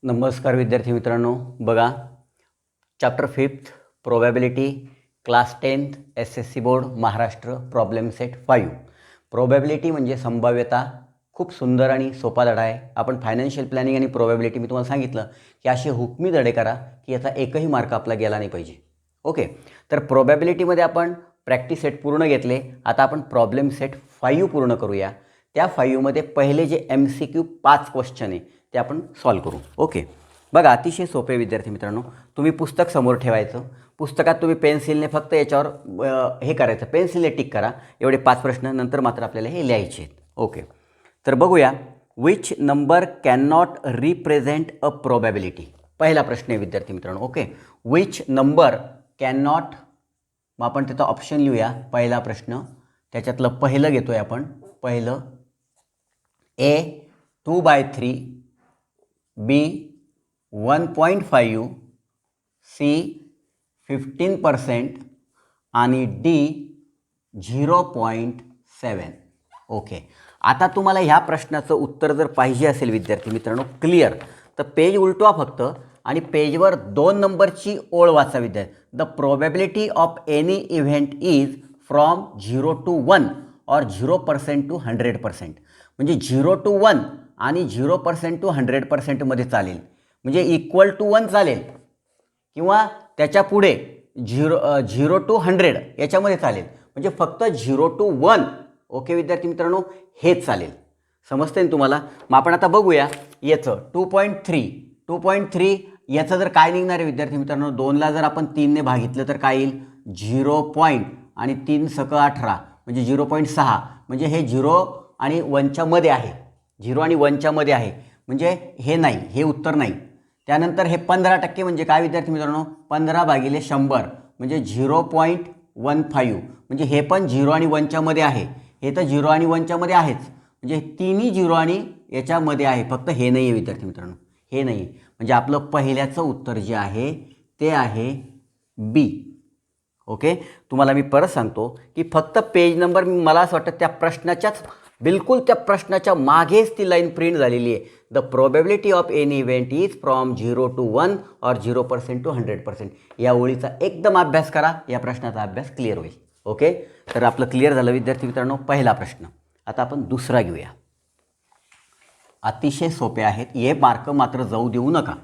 नमस्कार विद्यार्थी मित्रांनो, बघा chapter 5 probability class 10th SSC board Maharashtra problem set 5. Probability म्हणजे संभाव्यता. खूप सुंदर आणि सोपा धडा आहे. आपण फायनान्शियल प्लॅनिंग आणि प्रोबॅबिलिटी मी तुम्हाला सांगितलं की असे हुकमी धडे करा की याचा एकही मार्क आपला गेला नाही पाहिजे. ओके, तर प्रोबॅबिलिटीमध्ये आपण प्रॅक्टिस सेट पूर्ण घेतले. आता आपण प्रॉब्लेम सेट 5 पूर्ण करूया. त्या 5मध्ये पहिले जे MCQ 5 क्वेश्चन आहे ते आपण सॉल्व करू. ओके, बघा अतिशय सोपे विद्यार्थी मित्रांनो. तुम्ही पुस्तक समोर ठेवायचं. पुस्तकात तुम्ही पेन्सिलने फक्त याच्यावर हे करायचं, पेन्सिलने टिक करा. एवढे 5 प्रश्न, नंतर मात्र आपल्याला हे लिहायचे आहेत. ओके, तर बघूया. Which number can not represent a probability. पहिला प्रश्न आहे विद्यार्थी मित्रांनो. Okay, which number can not, मग आपण त्याचा ऑप्शन लिहूया. पहिला प्रश्न त्याच्यातलं पहिलं घेतोय आपण. पहिलं A 2/3, B 1.5, C 15% आणि D 0.7. ओके, आता तुम्हाला ह्या प्रश्नाचं उत्तर जर पाहिजे असेल विद्यार्थी मित्रांनो क्लिअर, तर पेज उलटवा फक्त आणि पेजवर 2 नंबरची ओळ वाचा. विद्यार्थी, the probability of any event is from 0 to 1 और 0% to 100%. म्हणजे 0 to 1 आणि 0% to 100% मध्ये चालेल. म्हणजे इक्वल टू 1 चालेल किंवा त्याच्या पुढे 0 to 100 याच्यामध्ये चालेल. म्हणजे फक्त 0 to 1. ओके विद्यार्थी मित्रांनो, हेच चालेल. समजते ना तुम्हाला? मग आपण आता बघूया याचं 2.3 याचं जर काय निघणार आहे विद्यार्थी मित्रांनो. 2ला जर आपण 3ने भागितलं तर काय येईल? 0. आणि 3 सक 18 म्हणजे 0.6. म्हणजे हे 0 आणि 1च्या मध्ये आहे. 0 आणि 1च्या मध्ये आहे म्हणजे हे नाही, हे उत्तर नाही. त्यानंतर हे 15% म्हणजे काय विद्यार्थी मित्रांनो? 15/100 म्हणजे 0.15. म्हणजे हे पण 0 आणि 1च्या मध्ये आहे. हे तर 0 आणि 1च्या मध्ये आहेच. म्हणजे तिन्ही 0 आणि याच्यामध्ये आहे. फक्त हे नाही आहे विद्यार्थी मित्रांनो, हे नाही. म्हणजे आपलं पहिल्याचं उत्तर जे आहे ते आहे बी. ओके, तुम्हाला मी परत सांगतो की फक्त पेज नंबर, मला असं वाटतं त्या प्रश्नाच्याच बिलकुल त्या प्रश्नाच्या मागेच ती लाईन प्रिंट झालेली आहे. The probability of any event is from 0 to 1 और 0% to 100%. या ओळीचा एकदम अभ्यास करा, या प्रश्नाचा अभ्यास क्लिअर होईल. ओके, तर आपलं क्लिअर झालं विद्यार्थी मित्रांनो पहिला प्रश्न. आता आपण दुसरा घेऊया. अतिशय सोपे आहेत, हे मार्क मात्र जाऊ देऊ नका.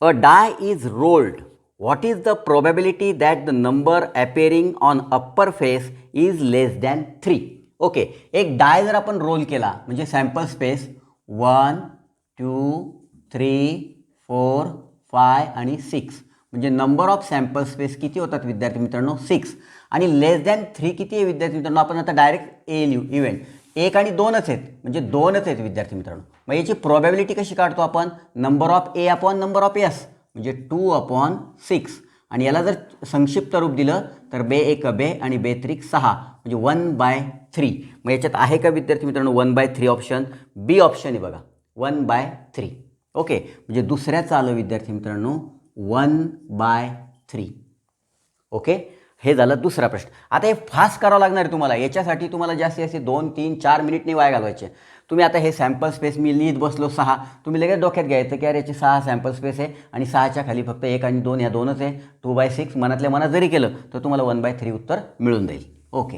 A die is rolled. What is the probability that the number appearing on upper face is less than 3? Okay, एक डाय जर आपण रोल केला म्हणजे सॅम्पल स्पेस 1, 2, 3, 4, 5 आणि 6 म्हणजे नंबर ऑफ सॅम्पल स्पेस किती होतात विद्यार्थी मित्रांनो? 6. आणि लेस दॅन 3 किती आहे विद्यार्थी मित्रांनो? आपण आता डायरेक्ट ए लिहू. इव्हेंट 1 आणि 2च आहेत म्हणजे 2च आहेत विद्यार्थी मित्रांनो. मग याची प्रोबॅबिलिटी कशी काढतो आपण? Number of A upon number of S म्हणजे 2/6. आणि याला जर संक्षिप्त रूप दिलं तर बे 1 बे आणि बे 3 6 म्हणजे 1/3. मग याच्यात आहे का विद्यार्थी मित्रांनो 1/3 ऑप्शन? बी ऑप्शन आहे बघा, 1/3. ओके, म्हणजे दुसऱ्याचं आलं विद्यार्थी मित्रांनो 1/3. ओके, हे झालं दुसरा प्रश्न. आता हे फास्ट करावं लागणार आहे तुम्हाला. याच्यासाठी तुम्हाला जास्तीत जास्त 2, 3, 4 मिनिट नाही वाया घालवायचे. तुम्ही आता हे सॅम्पल स्पेस मी लिहित बसलो 6, तुम्ही लगेच डोक्यात घ्यायचं की अरे याची 6 सॅम्पल स्पेस आहे आणि 6च्या खाली फक्त 1 आणि 2 ह्या 2च आहे. 2/6 मनातल्या मनात जरी केलं तर तुम्हाला 1/3 उत्तर मिळून जाईल. ओके,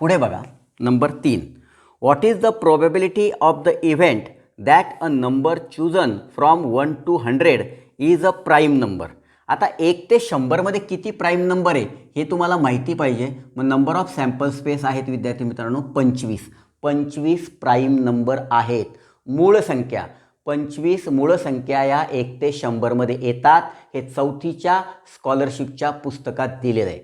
पुढे बघा number 3. What is the probability of the event that a number chosen from 1 to 100 is a prime number. आता 1 ते 100 मध्ये किती प्राईम नंबर आहे हे तुम्हाला माहिती पाहिजे. मग नंबर ऑफ सॅम्पल स्पेस आहेत विद्यार्थी मित्रांनो 25. 25 प्राईम नंबर आहेत. मूळ संख्या 25 मूळ संख्या या 1 ते 100 मध्ये येतात. हे 4थीच्या स्कॉलरशिपच्या पुस्तकात दिलेलं आहे.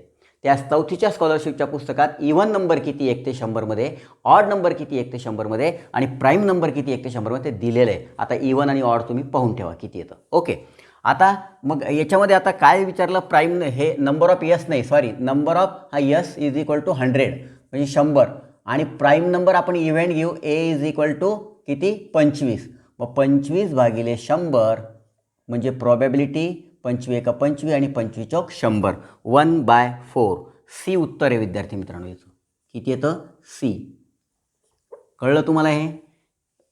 त्या 4थीच्या स्कॉलरशिपच्या पुस्तकात इव्हन नंबर किती 1 ते 100 मध्ये, ऑड नंबर किती 1 ते 100 मध्ये आणि प्राईम नंबर किती 1 ते 100 मध्ये दिलेलं आहे. आता इव्हन आणि ऑड तुम्ही पाहून ठेवा किती येतं. ओके, आता मग याच्यामध्ये आता काय विचारलं? प्राईम हे नंबर ऑफ यस नाही, सॉरी, नंबर ऑफ हा यस इज इक्वल टू 100 म्हणजे 100 आणि प्राईम नंबर आपण इव्हेंट घेऊ ए इज इक्वल टू किती? 25. मग 25/100 म्हणजे प्रोबॅबिलिटी 25 25 आणि 25 100 1/4. सी उत्तर आहे विद्यार्थी मित्रांनो. याचं किती येतं? सी. कळलं तुम्हाला? हे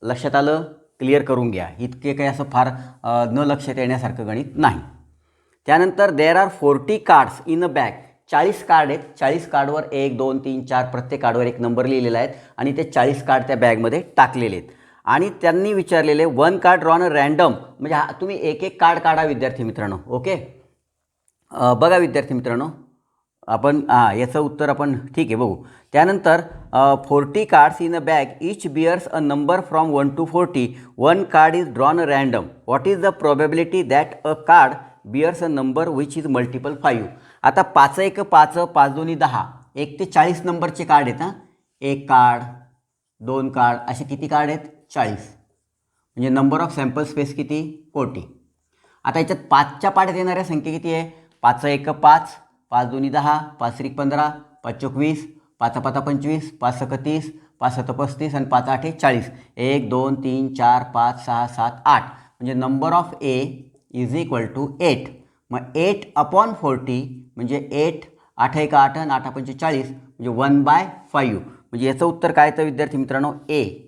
लक्षात आलं? क्लिअर करून घ्या. इतके काही असं फार न लक्षात येण्यासारखं गणित नाही. त्यानंतर there are 40 cards in a bag. 40 card आहेत. 40 कार्डवर 1 2 3 4 प्रत्येक कार्डवर एक नंबर लिहिलेला आहे आणि ते 40 कार्ड त्या बॅगमध्ये टाकलेले आहेत. आणि त्यांनी विचारलेले 1 कार्ड ड्रॉन अ रॅन्डम, म्हणजे तुम्ही एक एक कार्ड काढा विद्यार्थी मित्रांनो. ओके, बघा विद्यार्थी मित्रांनो, आपण याचं उत्तर आपण ठीक आहे बघू. त्यानंतर 40 cards in a bag each bears a number from 1 to 40. 1 card is drawn random. What is the probability that a card bears a number which is multiple 5. आता 5 1 5, 5 2 10, 1 ते 40 नंबरचे कार्ड आहेत. एक कार्ड, 2 कार्ड, असे किती कार्ड आहेत? 40. म्हणजे number of sample space किती? 40. आता याच्यात 5च्या पाड्यात येणाऱ्या संख्या किती आहे? 5 1 5, 5 2 10, 5 3 15, 5 4 20, 5 5 25, 5 6 30, 5 7 35 आणि 5 8 40. 1 2 3 4 5 6 7 8. म्हणजे number of A is equal to 8. मग 8/40 म्हणजे 8 8 1 8 आणि 8 5 40 म्हणजे 1/5. म्हणजे याचं उत्तर काय येतं विद्यार्थी मित्रांनो? ए.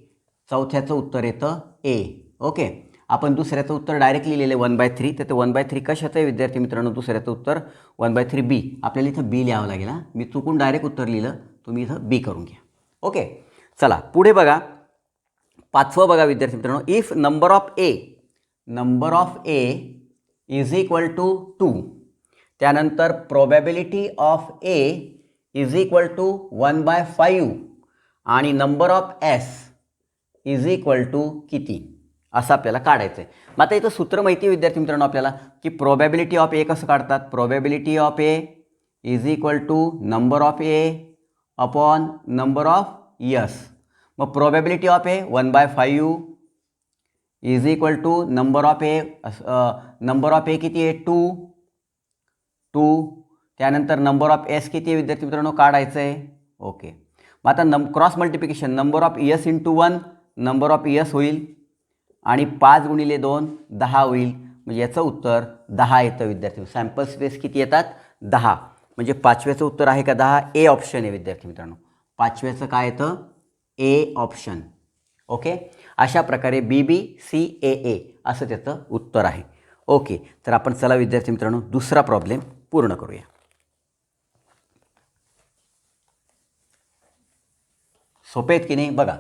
चौथ्याचं उत्तर येतं ए. ओके, आपण दुसऱ्याचं उत्तर डायरेक्ट लिहिलेलं 1/3. तर ते 1/3 कशाचं आहे विद्यार्थी मित्रांनो? दुसऱ्याचं उत्तर 1/3 बी. आपल्याला इथं बी लिहावं लागेल. मी चुकून डायरेक्ट उत्तर लिहिलं, तुम्ही इथं बी करून घ्या. ओके, चला पुढे बघा. 5वं बघा विद्यार्थी मित्रांनो. If number of A is equal to 2. त्यानंतर probability of A is equal to 1/5 आणि number of S is equal to किती, असं आपल्याला काढायचं आहे. मग आता इथं सूत्र माहिती आहे विद्यार्थी मित्रांनो आपल्याला, की प्रोबॅबिलिटी ऑफ ए कसं काढतात? Probability of A is equal to number of A upon number of S. मग probability of A 1/5 is equal to number of A किती आहे? 2. त्यानंतर नंबर ऑफ एस किती आहे विद्यार्थी मित्रांनो? काढायचं आहे. ओके, मग आता cross multiplication, number of yes into 1, number of yes होईल आणि 5 गुणिले 2 10 होईल. म्हणजे याचं उत्तर 10 येतं विद्यार्थी. सॅम्पल स्पेस किती येतात? 10. म्हणजे 5व्याचं उत्तर आहे का 10? ए ऑप्शन आहे विद्यार्थी मित्रांनो. 5व्याचं काय येतं? A option. ओके, अशा प्रकारे BBCAA असं त्याचं उत्तर आहे. ओके, तर आपण चला विद्यार्थी मित्रांनो दुसरा प्रॉब्लेम पूर्ण करूया. सोपे आहेत की नाही बघा.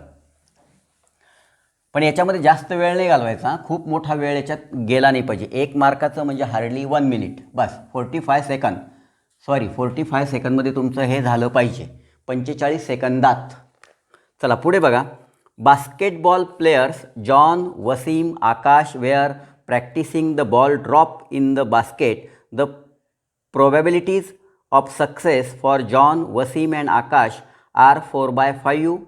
पण याच्यामध्ये जास्त वेळ नाही घालवायचा. खूप मोठा वेळ याच्यात गेला नाही पाहिजे. 1 मार्काचं म्हणजे हार्डली 1 मिनिट बस. 45 सेकंदमध्ये तुमचं हे झालं पाहिजे. 45 सेकंदात. चला पुढे बघा. Basketball players John, Wasim, Akash were practicing the ball drop in the basket. The probabilities of success for John, Wasim and Akash are 4/5,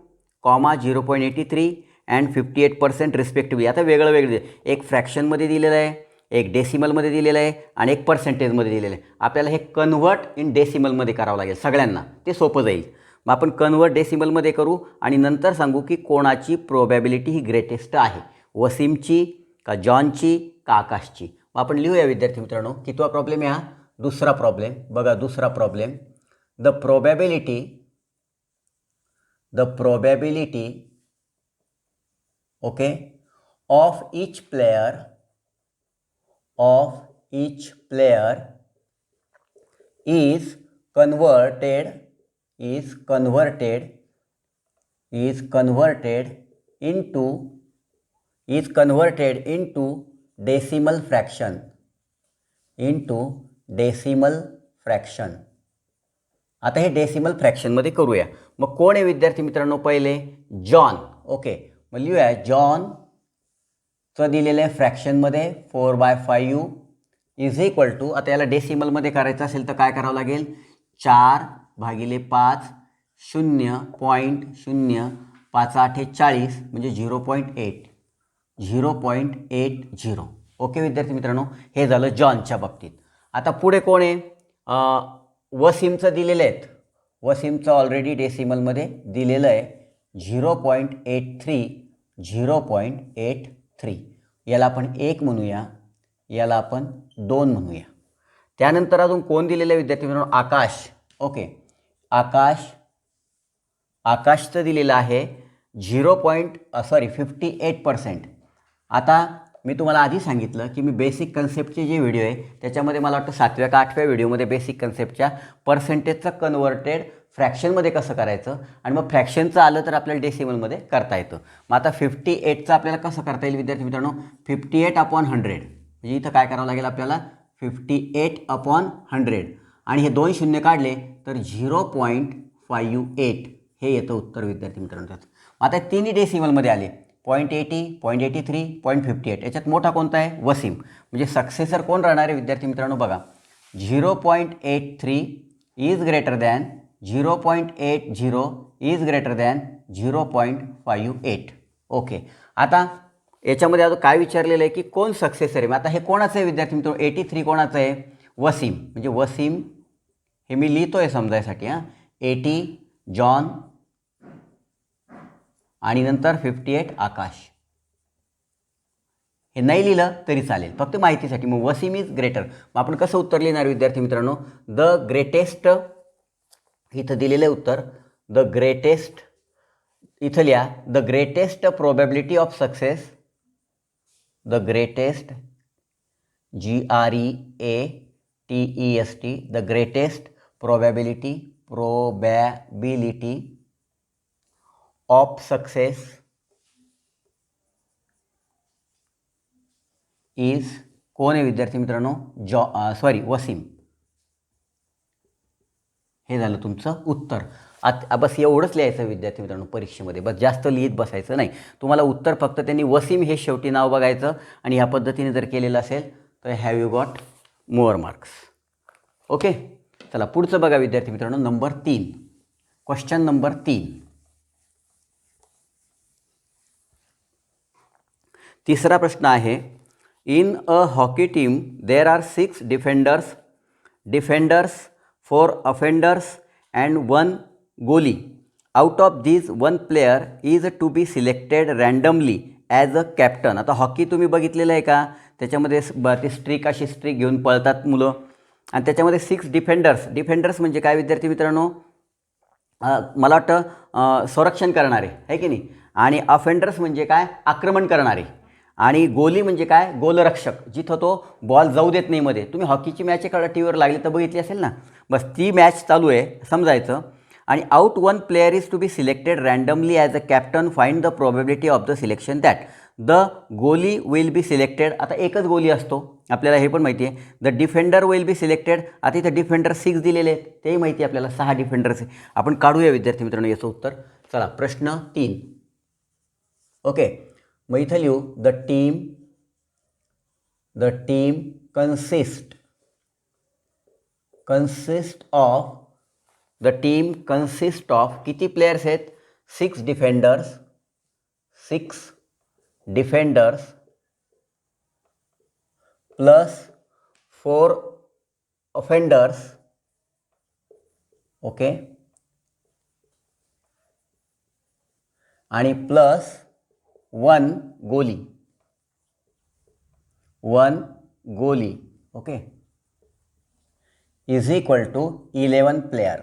0.83 and 58% respectively. आता वेगळं एक फ्रॅक्शनमध्ये दिलेलं आहे, एक डेसिमलमध्ये दिलेलं आहे आणि एक पर्सेंटेजमध्ये दिलेलं आहे. आपल्याला हे कन्व्हर्ट इन डेसिमलमध्ये करावं लागेल सगळ्यांना. ते सोपं जाईल. मग आपण कन्व्हर्ट डेसिमलमध्ये करू आणि नंतर सांगू की कोणाची प्रोबॅबिलिटी ही ग्रेटेस्ट आहे, वसीमची का जॉनची का आकाशची. मग आपण लिहूया विद्यार्थी मित्रांनो. कितवा प्रॉब्लेम आहे हा? दुसरा प्रॉब्लेम. बघा दुसरा problem. The probability okay of each player is converted into decimal fraction. आता हे डेसिमल फ्रॅक्शनमध्ये करूया. मग कोण आहे विद्यार्थी मित्रांनो? पहिले जॉन. ओके, मग लिहूया. जॉनचं दिलेलं आहे फ्रॅक्शनमध्ये 4/5 इज इक्वल टू, आता याला डेसिमलमध्ये करायचं असेल तर काय करावं लागेल? 4/5 0.05 8 40 म्हणजे 0.80. ओके विद्यार्थी मित्रांनो, हे झालं जॉनच्या बाबतीत. आता पुढे कोण आहे? वसीमचं दिलेलं आहेत. वसीमचं ऑलरेडी डेसिमलमध्ये दिलेलं आहे 0.83. याला आपण 1 म्हणूया, याला आपण 2 म्हणूया. त्यानंतर अजून कोण दिलेलं आहे विद्यार्थी मित्रांनो? आकाश. ओके, आकाशचं दिलेलं आहे 58%. आता मी तुम्हाला आधी सांगितलं की मी बेसिक कन्सेप्टचे जे व्हिडिओ आहे त्याच्यामध्ये मला वाटतं 7व्या का 8व्या व्हिडिओमध्ये बेसिक कन्सेप्टच्या पर्सेंटेजचं कन्व्हर्टेड फ्रॅक्शनमध्ये कसं करायचं आणि मग फ्रॅक्शनचं आलं तर आपल्याला डेसिमलमध्ये करता येतं. मग आता 58चं आपल्याला कसं करता येईल विद्यार्थी मित्रांनो, 58/100 म्हणजे इथं काय करावं लागेल आपल्याला 58/100 आणि हे 2 शून्य काढले तर 0.58 हे येतं उत्तर विद्यार्थी मित्रांनो त्याचं. आता तिन्ही डेसिमलमध्ये आले 0.80, 0.83, 0.58. याच्यात मोठा कोणता आहे, वसीम. म्हणजे सक्सेसर कोण राहणार आहे विद्यार्थी मित्रांनो बघा, 0.83 is greater than 0.80 is greater than 0.58. Okay. आता याच्यामध्ये आता काय विचारलेलं आहे की कोण सक्सेसर आहे. मग आता हे कोणाचं आहे विद्यार्थी मित्रांनो, 83 कोणाचं आहे, वसीम. म्हणजे वसीम हे मी लिहितो आहे समजायसाठी हां, 80 जॉन आणि नंतर 58 आकाश. हे नाही लिहिलं तरी चालेल, फक्त माहितीसाठी. मग वसीम इज ग्रेटर. मग आपण कसं उत्तर लिहिणार विद्यार्थी मित्रांनो, द ग्रेटेस्ट, इथं दिलेलं उत्तर द ग्रेटेस्ट, इथं लिहा the greatest probability of success, the greatest GREATEST, the greatest probability of success is कोण आहे विद्यार्थी मित्रांनो, वसीम. हे झालं तुमचं उत्तर. बस एवढंच लिहायचं विद्यार्थी मित्रांनो परीक्षेमध्ये, बस जास्त लिहित बसायचं नाही. तुम्हाला उत्तर फक्त त्यांनी वसीम हे शेवटी नाव बघायचं आणि ह्या पद्धतीने जर केलेलं असेल तर have you got mower marks. Okay, चला पुढचं बघा विद्यार्थी मित्रांनो, नंबर 3, क्वेश्चन नंबर 3. तिसरा प्रश्न आहे, in a hockey team there are 6 defenders 4 offenders and 1 goalie. Out of these 1 player is to be selected randomly as a captain. आता hockey तुम्ही बघितलेलं आहे का, त्याच्यामध्ये ते स्ट्रिक अशी स्ट्रिक घेऊन पळतात मुलं आणि त्याच्यामध्ये 6 डिफेंडर्स म्हणजे काय विद्यार्थी मित्रांनो, मला वाटतं संरक्षण करणारे आहे की नाही, आणि अफेंडर्स म्हणजे काय, आक्रमण करणारे, आणि गोली म्हणजे काय, गोलरक्षक, जिथं तो बॉल जाऊ देत नाही मध्ये. तुम्ही हॉकीची मॅच एखाद्या टी व्हीवर लागली तर बघितली असेल ना, बस ती मॅच चालू आहे समजायचं. आणि out 1 player is to be selected randomly as a captain, find the probability of the selection that the goalie will be selected. आता एकच गोली असतो आपल्याला, हे पण माहिती आहे. The defender will be selected. आता इथं डिफेंडर 6 दिलेले आहेत, तेही माहिती आहे आपल्याला, 6 डिफेंडर्स आहे. आपण काढूया विद्यार्थी मित्रांनो याचं उत्तर. चला प्रश्न 3. ओके, मग इथं लिहू द टीम कन्सिस्ट ऑफ किती प्लेयर्स आहेत, 6 डिफेंडर्स प्लस 4 ऑफेंडर्स. ओके, आणि plus 1 goalie. Okay, is equal to 11 player.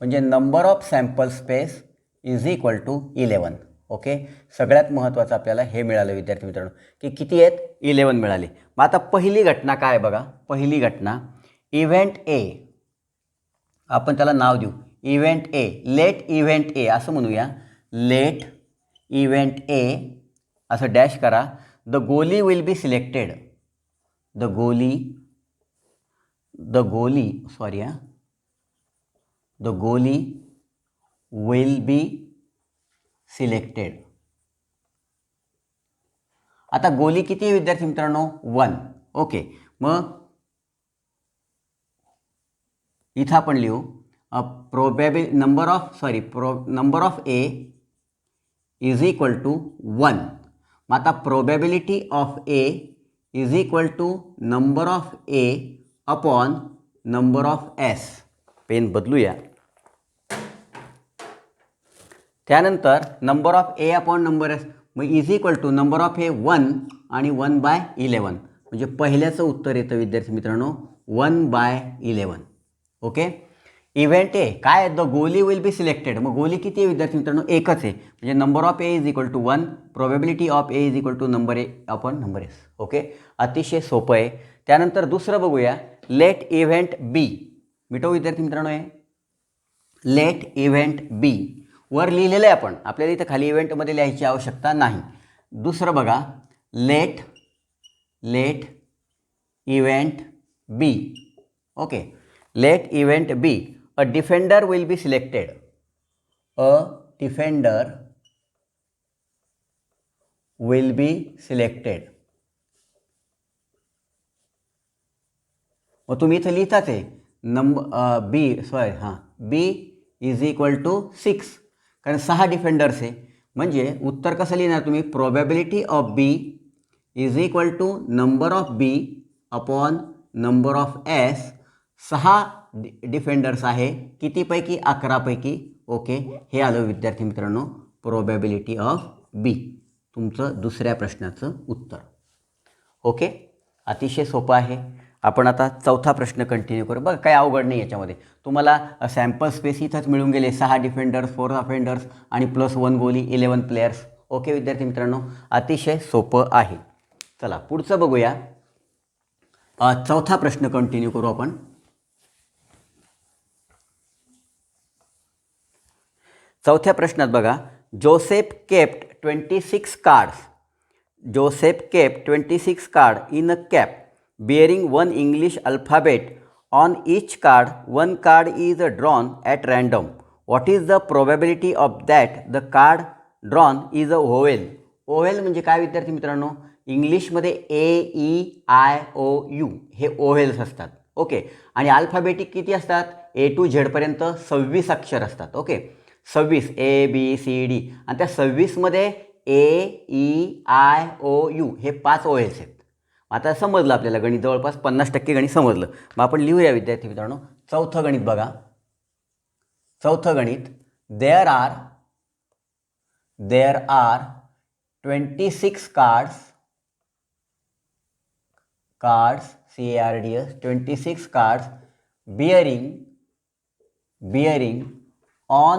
म्हणजे number of sample space is equal to 11. Okay, सगळ्यात महत्त्वाचं आपल्याला हे मिळालं विद्यार्थी मित्रांनो की किती आहेत, 11 मिळाले. मग आता पहिली घटना काय बघा, पहिली घटना इव्हेंट ए, आपण त्याला नाव देऊ इव्हेंट ए, लेट इव्हेंट ए असं म्हणूया, लेट इव्हेंट ए असं डॅश करा. The goalie will be selected, the goalie will be selected. आता गोली किती आहे विद्यार्थी मित्रांनो, 1. ओके, मग इथं आपण लिहू number of A is equal to 1. मग आता probability of A is equal to number of A upon number of S. Pen बदलूया. त्यानंतर number of A upon number S, मग is equal to number of A 1 आणि 1/11. म्हणजे पहिल्याचं उत्तर येतं विद्यार्थी मित्रांनो 1/11. ओके, इव्हेंट ए काय आहे, the goalie will be selected. मग गोली किती आहे विद्यार्थी मित्रांनो, एकच आहे. म्हणजे number of A is equal to 1, probability of A is equal to number A upon number S. Okay, अतिशय सोपं आहे. त्यानंतर दुसरं बघूया, लेट इव्हेंट बी. मिटव विद्यार्थी मित्रांनो आहे लेट इव्हेंट बी. वर लिहिलेलं आहे आपण, आपल्याला इथं खाली इव्हेंटमध्ये लिहायची आवश्यकता नाही. दुसरं बघा, let event B. Okay, let event B. A defender will be selected. A defender will be selected. मग तुम्ही इथं लिहिताच आहे बी इज इक्वल टू 6, कारण 6 डिफेंडर्स आहे. म्हणजे उत्तर कसं लिहिणार तुम्ही, probability of B is equal to number of B upon number of S. 6 defenders आहे, कितीपैकी, 11 पैकी. ओके, हे आलं विद्यार्थी मित्रांनो प्रोबॅबिलिटी ऑफ बी, तुमचं दुसऱ्या प्रश्नाचं उत्तर. ओके, अतिशय सोपं आहे. आपण आता चौथा प्रश्न कंटिन्यू करू. बघा काही अवघड नाही याच्यामध्ये. तुम्हाला सॅम्पल स्पेस इथंच मिळून गेले, 6 डिफेंडर्स, 4 ऑफेंडर्स आणि +1 गोली, 11 प्लेयर्स. ओके विद्यार्थी मित्रांनो, अतिशय सोपं आहे. चला पुढचं बघूया. चौथा प्रश्न कंटिन्यू करू आपण. चौथ्या प्रश्नात बघा, Joseph kept 26 cards. Joseph kept 26 card in a cap bearing one English alphabet. On each card, one card is drawn at random. What is the probability of that the card drawn is a vowel? ओव्हेल म्हणजे काय विद्यार्थी मित्रांनो, इंग्लिशमध्ये AEIOU हे ओव्हेल्स असतात. Okay, आणि alphabetic किती असतात, A to Z पर्यंत 26 अक्षर असतात. ओके, 26 ABCD, आणि त्या 26मध्ये AEIOU हे 5 ओव्हेल्स आहेत. आता समजलं आपल्याला, गणित जवळपास 50% गणित समजलं. मग आपण लिहूया विद्यार्थी मित्रांनो चौथं गणित. बघा चौथं गणित, there are 26 cards CARDS 26 cards bearing on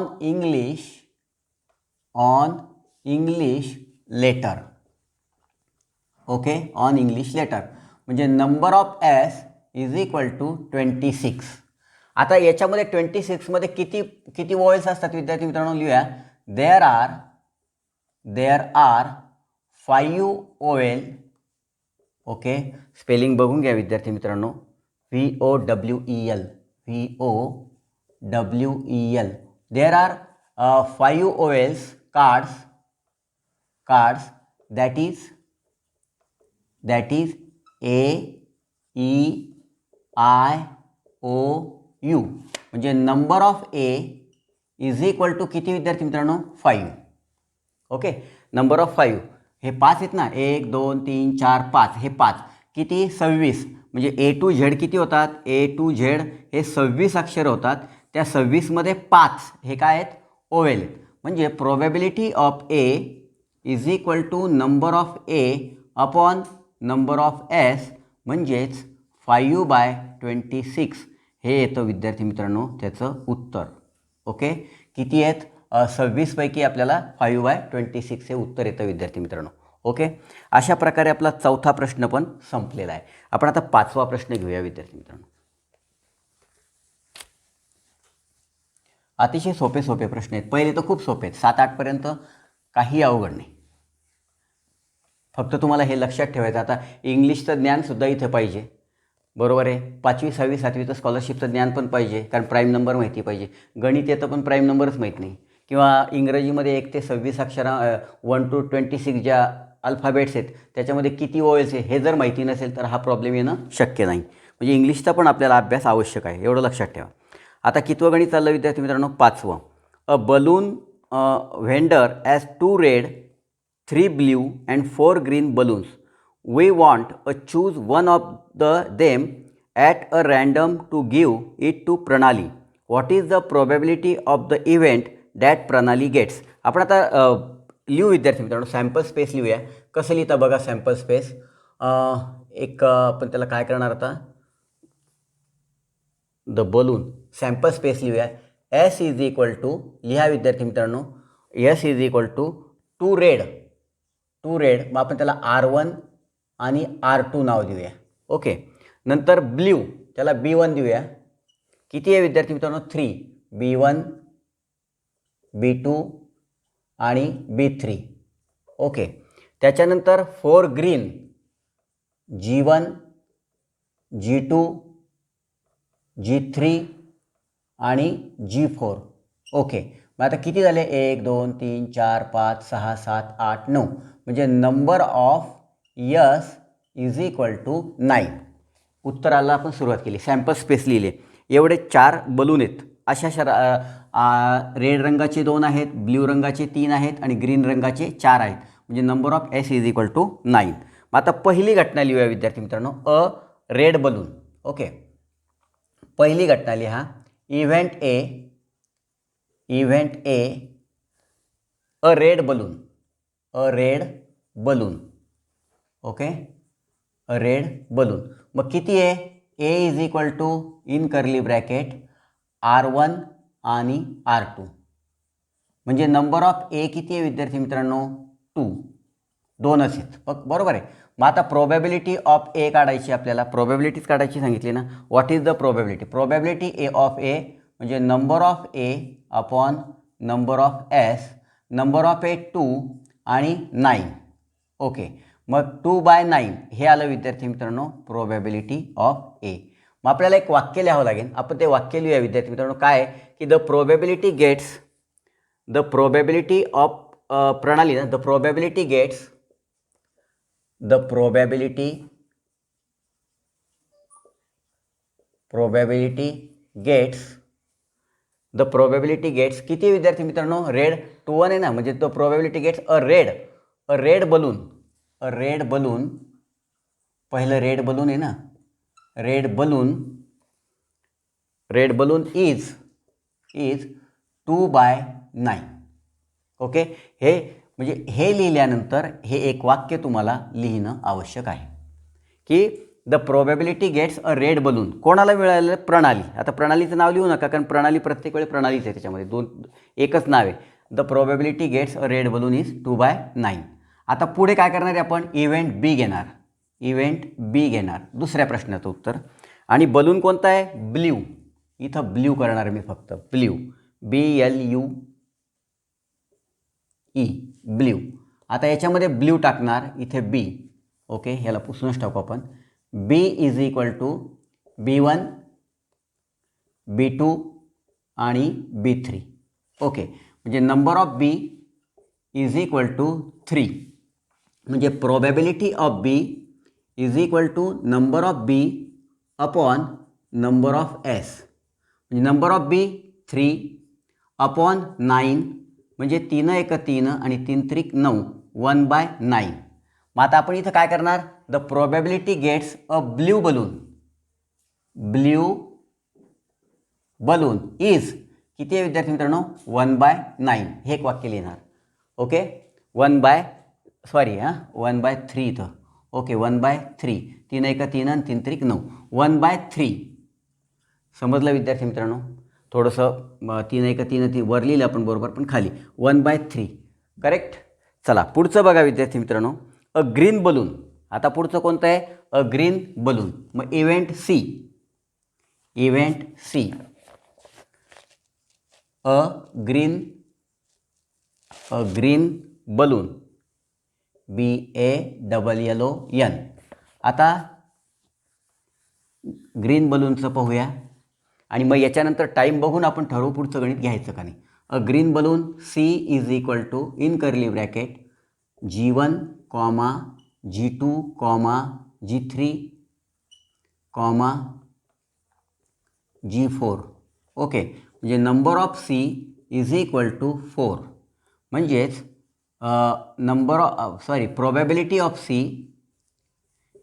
English letter. Okay, on English letter, म्हणजे number of S is equal to 26. आता याच्यामध्ये 26मध्ये किती वॉवेल्स असतात विद्यार्थी मित्रांनो, लिहूया. There are 5 vowel. Okay, spelling बघून घ्या विद्यार्थी मित्रांनो, VOWEL. There are 5 vowels cards that is AEIOU. म्हणजे number of A is equal to किती विद्यार्थी मित्रांनो, 5. ओके, नंबर ऑफ 5 हे 5 आहेत ना, 1 2 3 4 5, हे 5 किती, 26. म्हणजे A to Z किती होतात, A to Z हे 26 अक्षर होतात. त्या 26मध्ये 5 हे काय आहेत, ओवेल आहेत. म्हणजे probability of A is equal to number of A upon number of S, म्हणजेच 5/26 हे येतं विद्यार्थी मित्रांनो त्याचं उत्तर. ओके, किती आहेत, 26 पैकी आपल्याला 5/26 हे उत्तर येतं विद्यार्थी मित्रांनो. ओके, अशा प्रकारे आपला चौथा प्रश्न पण संपलेला आहे. आपण आता पाचवा प्रश्न घेऊया विद्यार्थी मित्रांनो. अतिशय सोपे प्रश्न आहेत. पहिले तर खूप सोपे आहेत, 7-8 पर्यंत काही अवघड नाही. फक्त तुम्हाला हे लक्षात ठेवायचं, आता इंग्लिशचं ज्ञानसुद्धा इथे पाहिजे, बरोबर आहे. 5वी 6वी 7वीचं स्कॉलरशिपचं ज्ञान पण पाहिजे, कारण प्राईम नंबर माहिती पाहिजे. गणित येतं पण प्राईम नंबरच माहीत नाही, किंवा इंग्रजीमध्ये 1 ते 26 अक्षरा 1 to 26 ज्या अल्फाबेट्स आहेत त्याच्यामध्ये किती वॉवेल्स आहे हे जर माहिती नसेल तर हा प्रॉब्लेम येणं शक्य नाही. म्हणजे इंग्लिशचा पण आपल्याला अभ्यास आवश्यक आहे, एवढं लक्षात ठेवा. आता कितवं गणित चाललं विद्यार्थी मित्रांनो, 5वं. A balloon vendor has 2 red 3 blue and 4 green balloons. We want to choose one of them at a random to give it to Pranali. What is the probability of the event that Pranali gets? आपण आता लिहू विद्यार्थी मित्रांनो, sample space लिहूया. कसं लिहिता बघा sample space. एक आपण त्याला काय करणार आता, द बलून सॅम्पल स्पेस लिहूया. एस इज इक्वल टू, लिहा विद्यार्थी मित्रांनो, S is equal to two red, मग आपण त्याला R1 आणि R2 नाव देऊया. ओके. नंतर ब्ल्यू, त्याला B1 देऊया. किती आहे विद्यार्थी मित्रांनो? 3. B1, B2 आणि B3. ओके. त्याच्यानंतर 4 ग्रीन, G1, G2, G3 आणि G4. ओके. मग आता किती झाले? 1 2 3 4 5 6 7 8 9. म्हणजे number of S is equal to 9. उत्तराला आपण सुरुवात केली. सॅम्पल स्पेस लिहिले. एवढे 4 बलून आहेत. अशा रेड रंगाचे 2 आहेत, ब्ल्यू रंगाचे 3 आहेत आणि ग्रीन रंगाचे 4 आहेत. म्हणजे number of S is equal to 9. मग आता पहिली घटना लिहूया विद्यार्थी मित्रांनो. A red balloon. ओके. पहिली घटना लिहा. Event A, a red balloon. Okay. A red balloon. मग किती आहे? A is equal to in curly bracket R1 आणि R2. म्हणजे नंबर ऑफ ए किती आहे विद्यार्थी मित्रांनो? 2. 2 आहेत. बरोबर आहे. मग आता प्रोबॅबिलिटी ऑफ ए काढायची आपल्याला. प्रोबॅबिलिटीज काढायची सांगितली ना. What is the probability? Probability A of A म्हणजे number of A upon number of S. Number of A 2 आणि 9. ओके. मग 2/9 हे आलं विद्यार्थी मित्रांनो प्रोबॅबिलिटी ऑफ ए. मग आपल्याला एक वाक्य लिहावं लागेल. आपण ते वाक्य लिहूया विद्यार्थी मित्रांनो. काय की द प्रोबॅबिलिटी ऑफ प्रणाली ना, द प्रोबॅबिलिटी गेट्स किती विद्यार्थी मित्रांनो? रेड 2 1 आहे ना. म्हणजे the probability gets a red balloon. पहिलं रेड बलून आहे ना. Red balloon is 2/9. ओके. हे म्हणजे हे लिहिल्यानंतर हे एक वाक्य तुम्हाला लिहिणं आवश्यक आहे की the probability gets a red balloon. कोणाला मिळालं? प्रणाली. आता प्रणालीचं नाव लिहू नका, कारण प्रणाली प्रत्येक वेळी प्रणालीच आहे. त्याच्यामध्ये एकच नाव आहे. The probability gets a red balloon is 2/9. आता पुढे काय करणार आहे आपण? इव्हेंट बी घेणार. दुसऱ्या प्रश्नाचं उत्तर. आणि बलून कोणता आहे? ब्ल्यू. इथं ब्ल्यू करणार मी फक्त. Blue, BLUE, blue. आता याच्यामध्ये ब्ल्यू टाकणार इथे बी. ओके. ह्याला पुसूनच टाकू आपण. बी is equal to B1, B2 आणि B3. ओके. म्हणजे number of B is equal to 3. म्हणजे probability of B is equal to number of B upon number of S. म्हणजे नंबर ऑफ बी 3 अपॉन 9. म्हणजे 3 1 3 आणि 3 3 9. 1/9. मग आता आपण इथं काय करणार? The probability gets a blue balloon is किती आहे विद्यार्थी मित्रांनो? 1/9. हे एक वाक्य लिहिणार. ओके. 1/3 इथं. ओके. 1/3. 3 1 3 आणि 3 3 9. 1/3. समजलं विद्यार्थी मित्रांनो? थोडंसं 3 1 3 ती वर लिहिलं आपण बरोबर, पण खाली 1/3. करेक्ट. चला पुढचं बघा विद्यार्थी मित्रांनो. अ ग्रीन बलून. आता पुढचं कोणतं आहे? अ ग्रीन बलून. मग इव्हेंट सी. अ ग्रीन बलून. BALLON. आता ग्रीन बलूनचं पाहूया आणि मग याच्यानंतर टाईम बघून आपण ठरवू पुढचं गणित घ्यायचं का नाही. A green balloon C is equal to in curly bracket G1, G2, G3, G4. Okay. म्हणजे number of C is equal to 4. म्हणजेच probability of C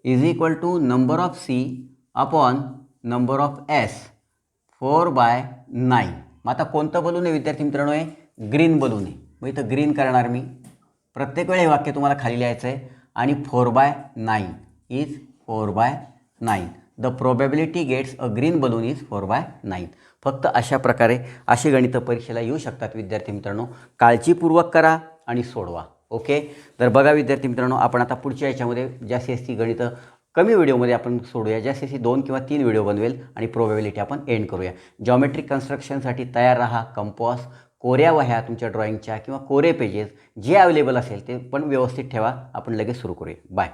is equal to number of C upon number of S 4/9. मग आता कोणतं balloon आहे विद्यार्थी मित्रांनो? आहे green balloon आहे. मग इथं ग्रीन करणार मी. प्रत्येक वेळी हे वाक्य तुम्हाला खाली लिहायचं आहे. आणि 4/9 is 4/9. The probability gets a green balloon is 4/9. फक्त अशा प्रकारे अशी गणितं परीक्षेला येऊ शकतात विद्यार्थी मित्रांनो. काळजीपूर्वक करा आणि सोडवा. ओके. तर बघा विद्यार्थी मित्रांनो, आपण आता पुढच्या याच्यामध्ये जास्तीत जास्त गणितं कमी व्हिडिओमध्ये आपण सोडूया. जास्तीत जास्त 2 किंवा 3 व्हिडिओ बनवेल आणि प्रोबॅबिलिटी आपण एंड करूया. जॉमेट्रिक कन्स्ट्रक्शनसाठी तयार राहा. कंपॉस, कोऱ्या वह्या तुमच्या ड्रॉइंगच्या किंवा कोरे पेजेस जे अवेलेबल असेल ते पण व्यवस्थित ठेवा. आपण लगेच सुरू करूया. बाय.